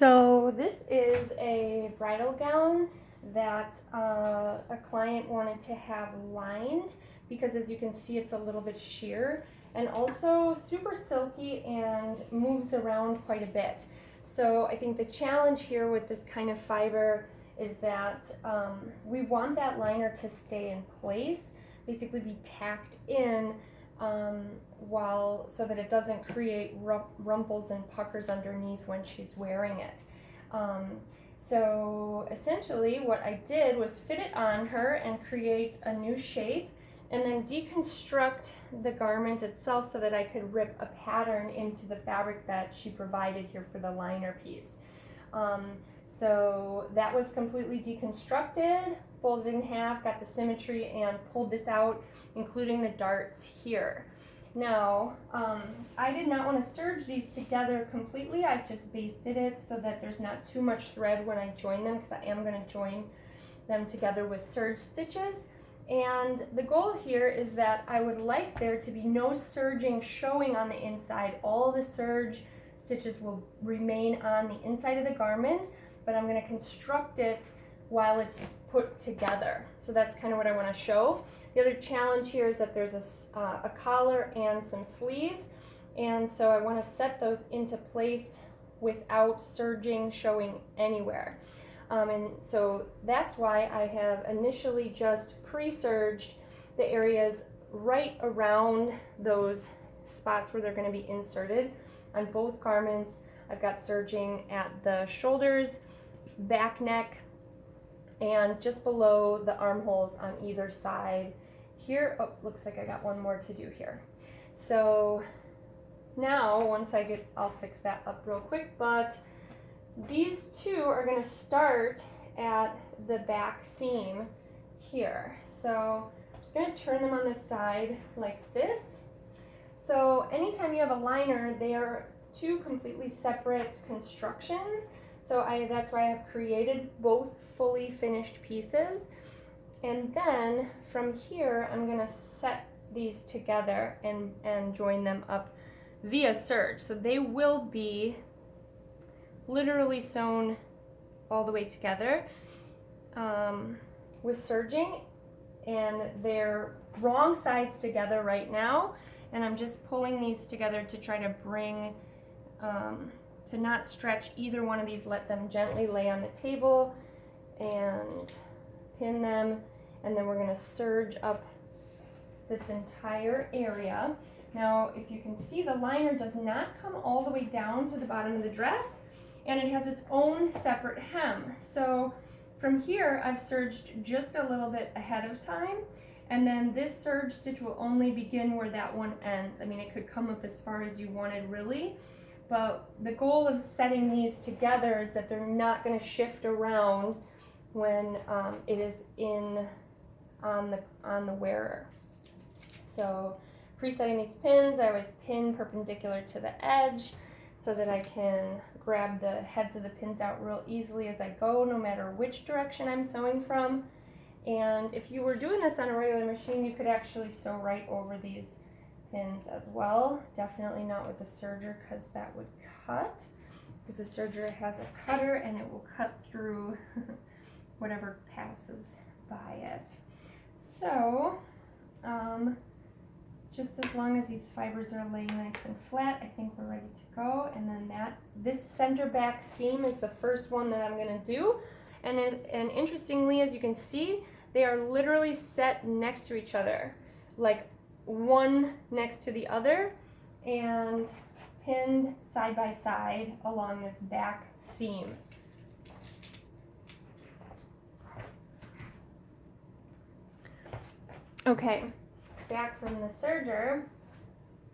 So this is a bridal gown that a client wanted to have lined because, as you can see, it's a little bit sheer and also super silky and moves around quite a bit. So I think the challenge here with this kind of fiber is that we want that liner to stay in place, basically be tacked in so that it doesn't create rumples and puckers underneath when she's wearing it. So essentially what I did was fit it on her and create a new shape and then deconstruct the garment itself so that I could rip a pattern into the fabric that she provided here for the liner piece. So that was completely deconstructed, folded in half, got the symmetry, and pulled this out, including the darts here. Now, I did not want to serge these together completely. I've just basted it so that there's not too much thread when I join them, because I am going to join them together with serge stitches. And the goal here is that I would like there to be no serging showing on the inside. All the serge stitches will remain on the inside of the garment, but I'm going to construct it while it's put together. So that's kind of what I want to show. The other challenge here is that there's a collar and some sleeves, and so I want to set those into place without serging showing anywhere. And so that's why I have initially just pre-serged the areas right around those spots where they're going to be inserted on both garments. I've got serging at the shoulders, back neck, and just below the armholes on either side. Here, oh, looks like I got one more to do here. So now, I'll fix that up real quick, but these two are going to start at the back seam here. So I'm just going to turn them on the side like this. So anytime you have a liner, they are two completely separate constructions. So that's why I've created both fully finished pieces. And then from here, I'm going to set these together and join them up via serge. So they will be literally sewn all the way together with serging, and they're wrong sides together right now, and I'm just pulling these together to try to bring to not stretch either one of these. Let them gently lay on the table and pin them, and then we're going to serge up this entire area. Now if you can see, the liner does not come all the way down to the bottom of the dress, and it has its own separate hem. So from here I've serged just a little bit ahead of time, and then this serge stitch will only begin where that one ends. I mean, it could come up as far as you wanted really, but the goal of setting these together is that they're not going to shift around when it is on the wearer. So presetting these pins, I always pin perpendicular to the edge so that I can grab the heads of the pins out real easily as I go, no matter which direction I'm sewing from. And if you were doing this on a regular machine, you could actually sew right over these pins as well. Definitely not with the serger, because that would cut, because the serger has a cutter and it will cut through whatever passes by it. So just as long as these fibers are laying nice and flat, I think we're ready to go. And then this center back seam is the first one that I'm going to do. And interestingly, as you can see, they are literally set next to each other, like one next to the other, and pinned side by side along this back seam. Okay, back from the serger,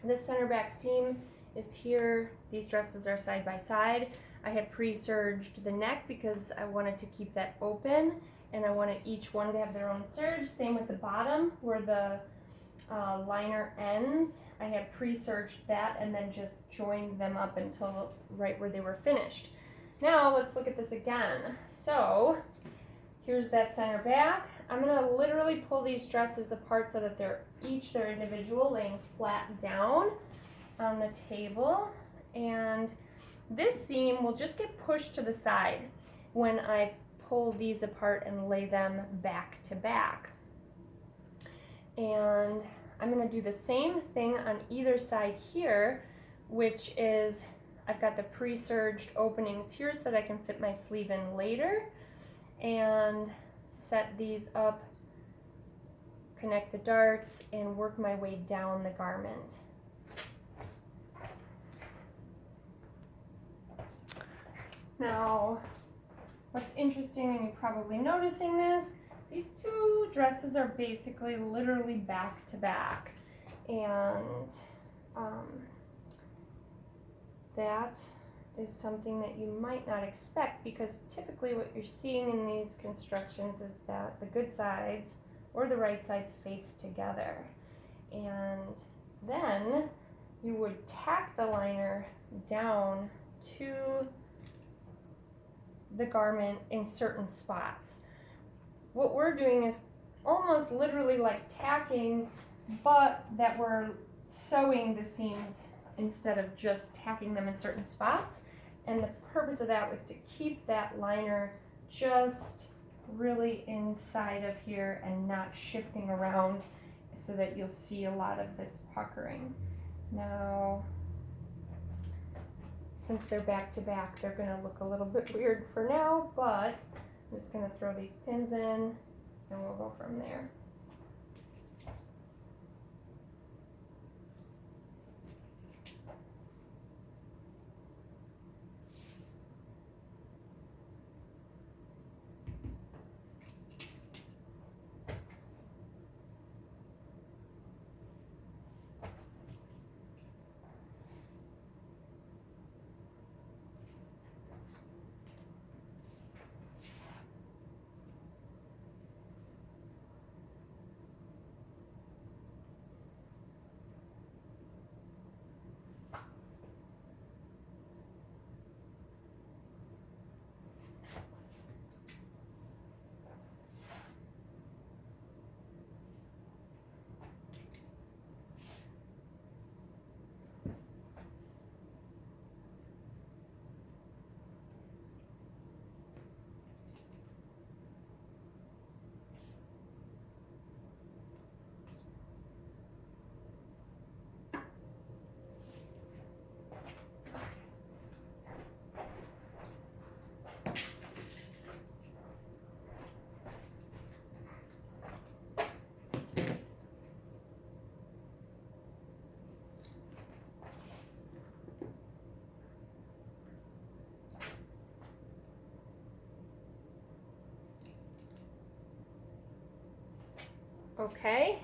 this center back seam is here. These dresses are side by side. I had pre-serged the neck because I wanted to keep that open, and I wanted each one to have their own serge. Same with the bottom where the liner ends. I had pre-serged that and then just joined them up until right where they were finished. Now let's look at this again. So here's that center back. I'm going to literally pull these dresses apart so that they're individual, laying flat down on the table. And this seam will just get pushed to the side when I pull these apart and lay them back to back. And I'm going to do the same thing on either side here, which is I've got the pre-serged openings here so that I can fit my sleeve in later, and set these up, connect the darts, and work my way down the garment. Now, what's interesting, and you're probably noticing this, these two dresses are basically literally back to back, and that is something that you might not expect, because typically what you're seeing in these constructions is that the good sides or the right sides face together, and then you would tack the liner down to the garment in certain spots. What we're doing is almost literally like tacking, but that we're sewing the seams instead of just tacking them in certain spots. And the purpose of that was to keep that liner just really inside of here and not shifting around, so that you'll see a lot of this puckering. Now, since they're back to back, they're going to look a little bit weird for now, but I'm just going to throw these pins in and we'll go from there. Okay.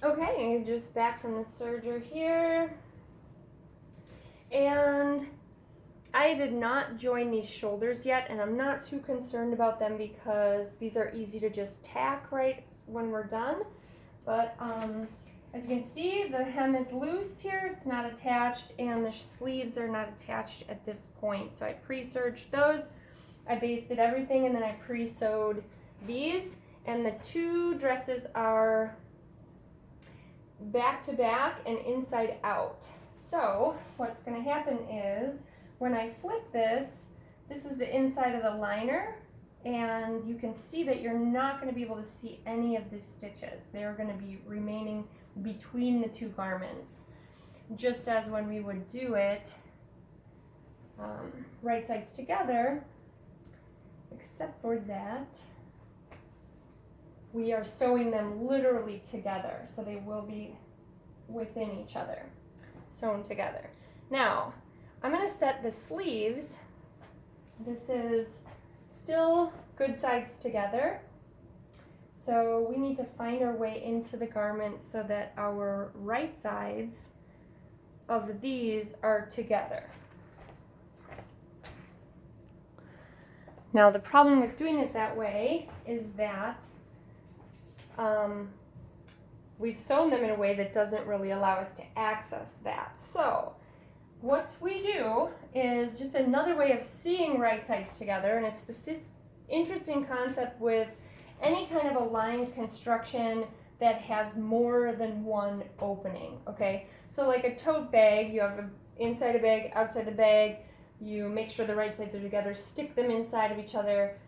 Okay, just back from the serger here. And I did not join these shoulders yet, and I'm not too concerned about them because these are easy to just tack right when we're done. But as you can see, the hem is loose here, it's not attached, and the sleeves are not attached at this point. So I pre-serged those. I basted everything, and then I pre-sewed these, and the two dresses are back to back and inside out. So what's going to happen is when I flip this, this is the inside of the liner, and you can see that you're not going to be able to see any of the stitches. They're going to be remaining between the two garments, just as when we would do it right sides together. Except for that, we are sewing them literally together, so they will be within each other, sewn together. Now, I'm going to set the sleeves. This is still good sides together, so we need to find our way into the garment so that our right sides of these are together. Now, the problem with doing it that way is that we've sewn them in a way that doesn't really allow us to access that. So what we do is just another way of seeing right sides together, and it's this interesting concept with any kind of aligned construction that has more than one opening, okay? So like a tote bag, you have inside a bag, outside the bag, you make sure the right sides are together, stick them inside of each other,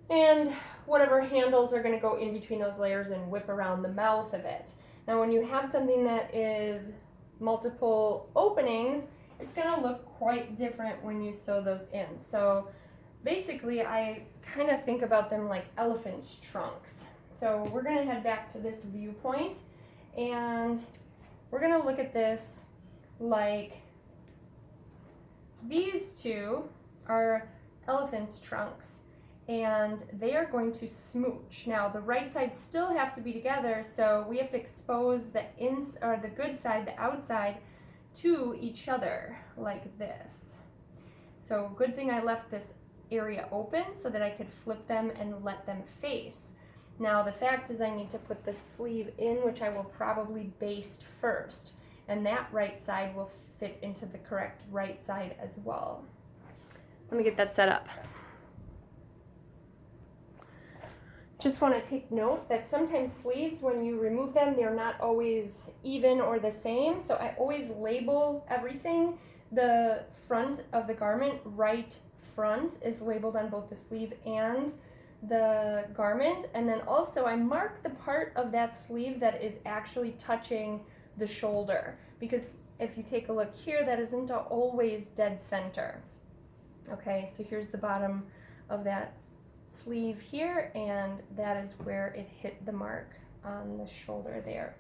and whatever handles are going to go in between those layers and whip around the mouth of it. Now when you have something that is multiple openings, it's going to look quite different when you sew those in. So basically I kind of think about them like elephant's trunks. So we're going to head back to this viewpoint and we're going to look at this like these two are elephant's trunks and they are going to smooch. Now the right sides still have to be together, so we have to expose the the good side, the outside, to each other like this. So good thing I left this area open so that I could flip them and let them face. Now the fact is I need to put the sleeve in, which I will probably baste first, and that right side will fit into the correct right side as well. Let me get that set up. Just want to take note that sometimes sleeves, when you remove them, they're not always even or the same, so I always label everything. The front of the garment, right front, is labeled on both the sleeve and the garment, and then also I mark the part of that sleeve that is actually touching the shoulder, because if you take a look here, that isn't always dead center. Okay, so here's the bottom of that sleeve here, and that is where it hit the mark on the shoulder there.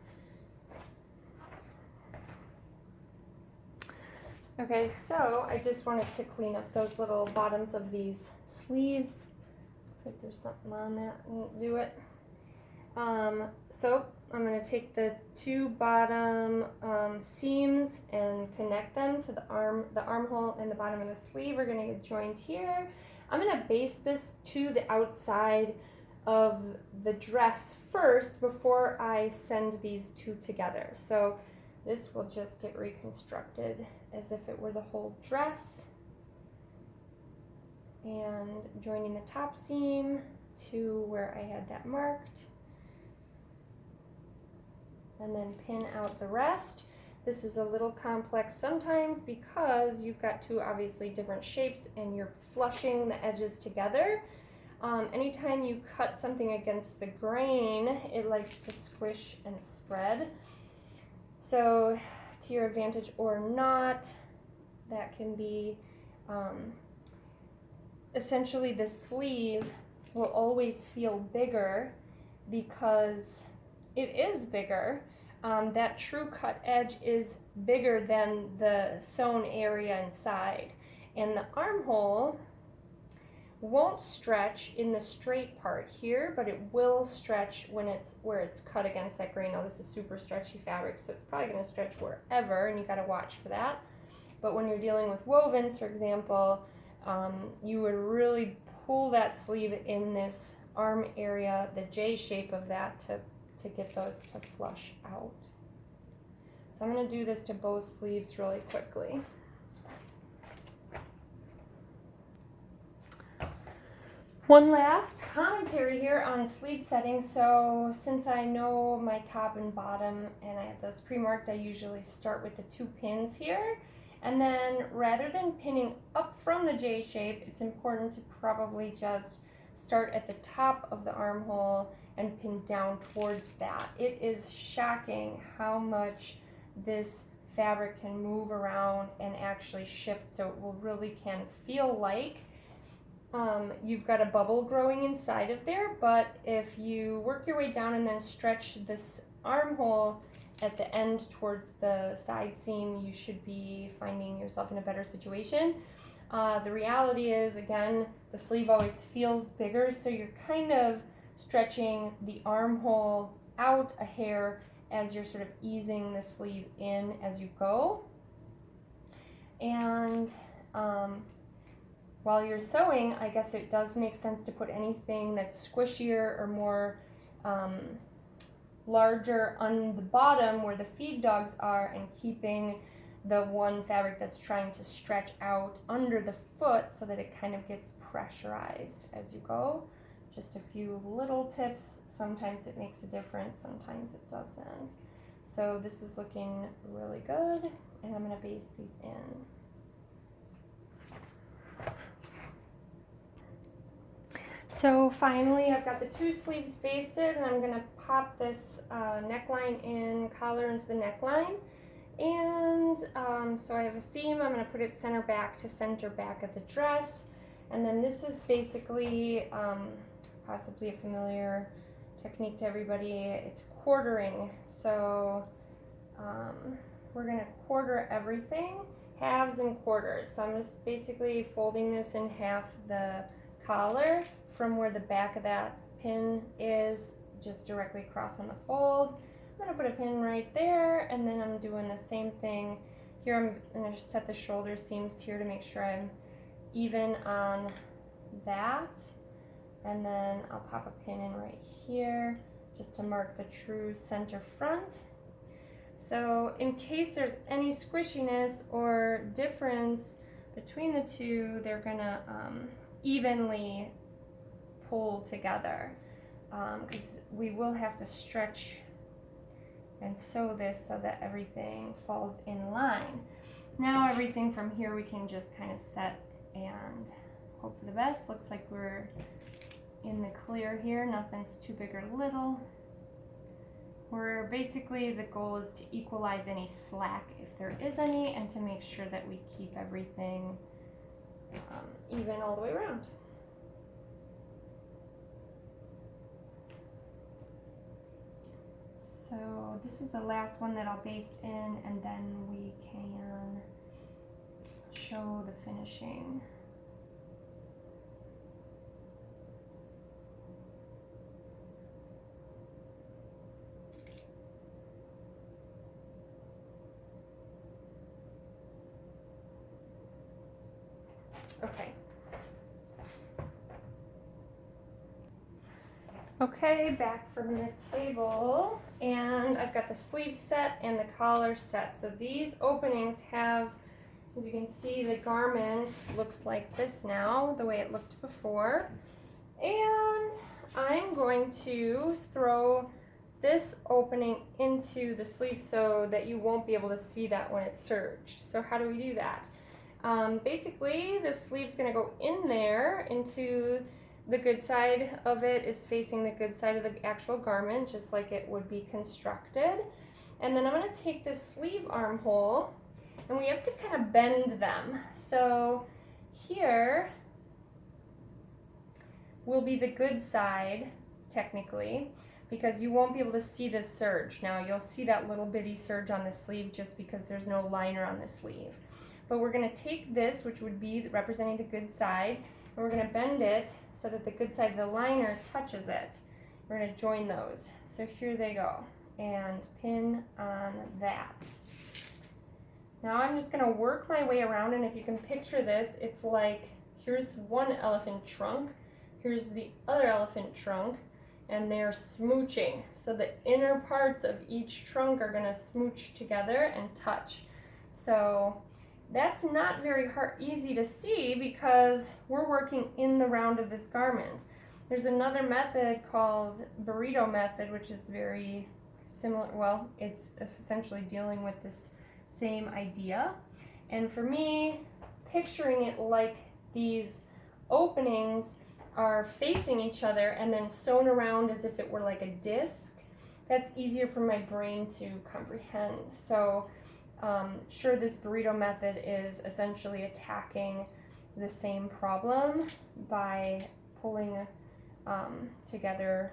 Okay, so I just wanted to clean up those little bottoms of these sleeves. Looks like there's something on that, won't do it. So I'm going to take the two bottom seams and connect them to the armhole and the bottom of the sleeve are going to get joined here. I'm going to baste this to the outside of the dress first before I send these two together. So this will just get reconstructed as if it were the whole dress, and joining the top seam to where I had that marked, and then pin out the rest. This is a little complex sometimes because you've got two obviously different shapes and you're flushing the edges together. Anytime you cut something against the grain, it likes to squish and spread. So to your advantage or not, that can be essentially the sleeve will always feel bigger because it is bigger. That true cut edge is bigger than the sewn area inside, and the armhole won't stretch in the straight part here, but it will stretch when it's where it's cut against that grain. Now this is super stretchy fabric, so it's probably going to stretch wherever, and you got to watch for that. But when you're dealing with wovens, for example, you would really pull that sleeve in this arm area, the J shape of that, to get those to flush out. So I'm going to do this to both sleeves really quickly. One last commentary here on sleeve setting. So since I know my top and bottom and I have those pre-marked, I usually start with the two pins here. And then rather than pinning up from the J shape, it's important to probably just start at the top of the armhole and pin down towards that. It is shocking how much this fabric can move around and actually shift, so it will really can feel like you've got a bubble growing inside of there, but if you work your way down and then stretch this armhole at the end towards the side seam, you should be finding yourself in a better situation. The reality is, again, the sleeve always feels bigger, so you're kind of stretching the armhole out a hair as you're sort of easing the sleeve in as you go. And while you're sewing, I guess it does make sense to put anything that's squishier or more larger on the bottom where the feed dogs are, and keeping the one fabric that's trying to stretch out under the foot so that it kind of gets pressurized as you go. Just a few little tips. Sometimes it makes a difference, sometimes it doesn't. So this is looking really good, and I'm going to baste these in. So finally, I've got the two sleeves basted, and I'm going to pop this neckline in, collar into the neckline. And so I have a seam. I'm going to put it center back to center back of the dress. And then this is basically possibly a familiar technique to everybody. It's quartering. So we're going to quarter everything, halves and quarters. So I'm just basically folding this in half the collar from where the back of that pin is, just directly across on the fold. I'm going to put a pin right there, and then I'm doing the same thing here. I'm going to set the shoulder seams here to make sure I'm even on that, and then I'll pop a pin in right here just to mark the true center front. So in case there's any squishiness or difference between the two, they're gonna evenly pull together, because we will have to stretch and sew this so that everything falls in line. Now everything from here we can just kind of set and hope for the best. Looks like we're in the clear here, nothing's too big or little. We're basically, the goal is to equalize any slack if there is any, and to make sure that we keep everything even all the way around. So this is the last one that I'll baste in, and then we can show the finishing. Okay. Okay, back from the table, and I've got the sleeve set and the collar set. So these openings have, as you can see, the garment looks like this now, the way it looked before. And I'm going to throw this opening into the sleeve so that you won't be able to see that when it's serged. So how do we do that? Basically, the sleeve's going to go in there into the good side of it is facing the good side of the actual garment, just like it would be constructed. And then I'm going to take this sleeve armhole, and we have to kind of bend them. So here will be the good side, technically, because you won't be able to see this serge. Now you'll see that little bitty serge on the sleeve just because there's no liner on the sleeve. But we're going to take this, which would be representing the good side, and we're going to bend it so that the good side of the liner touches it. We're going to join those. So here they go, and pin on that. Now I'm just going to work my way around, and if you can picture this, it's like, here's one elephant trunk, here's the other elephant trunk, and they're smooching. So the inner parts of each trunk are going to smooch together and touch. So that's not very easy to see because we're working in the round of this garment. There's another method called burrito method, which is very similar. Well, it's essentially dealing with this same idea. And for me, picturing it like these openings are facing each other and then sewn around as if it were like a disc, that's easier for my brain to comprehend. So sure, this burrito method is essentially attacking the same problem by pulling together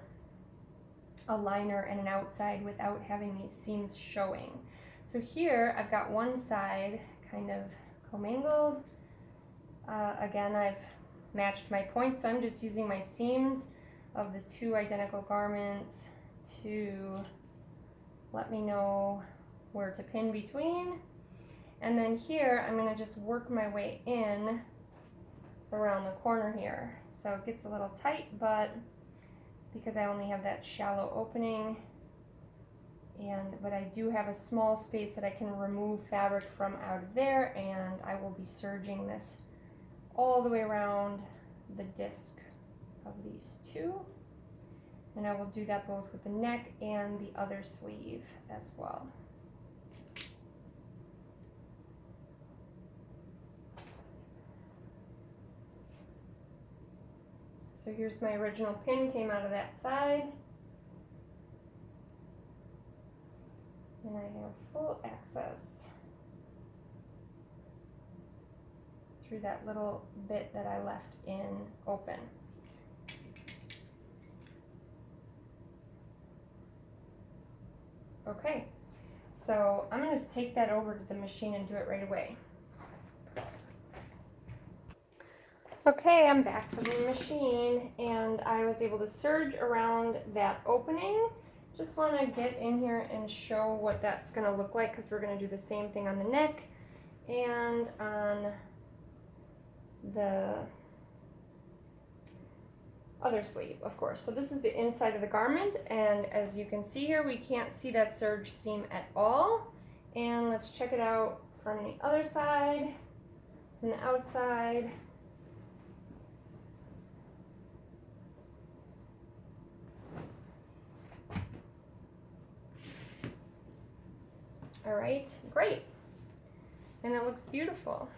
a liner and an outside without having these seams showing. So here I've got one side kind of commingled. Again, I've matched my points, so I'm just using my seams of the two identical garments to let me know where to pin between. And then here I'm going to just work my way in around the corner here. So it gets a little tight, but because I only have that shallow opening, but I do have a small space that I can remove fabric from out of there, and I will be serging this all the way around the disc of these two. And I will do that both with the neck and the other sleeve as well. So here's my original pin, came out of that side. And I have full access through that little bit that I left in open. Okay, so I'm going to take that over to the machine and do it right away. Okay, I'm back from the machine and I was able to serge around that opening. Just want to get in here and show what that's going to look like, because we're going to do the same thing on the neck and on the other sleeve, of course. So this is the inside of the garment, and as you can see here, we can't see that serge seam at all. And let's check it out from the other side, from the outside. All right, great. And it looks beautiful.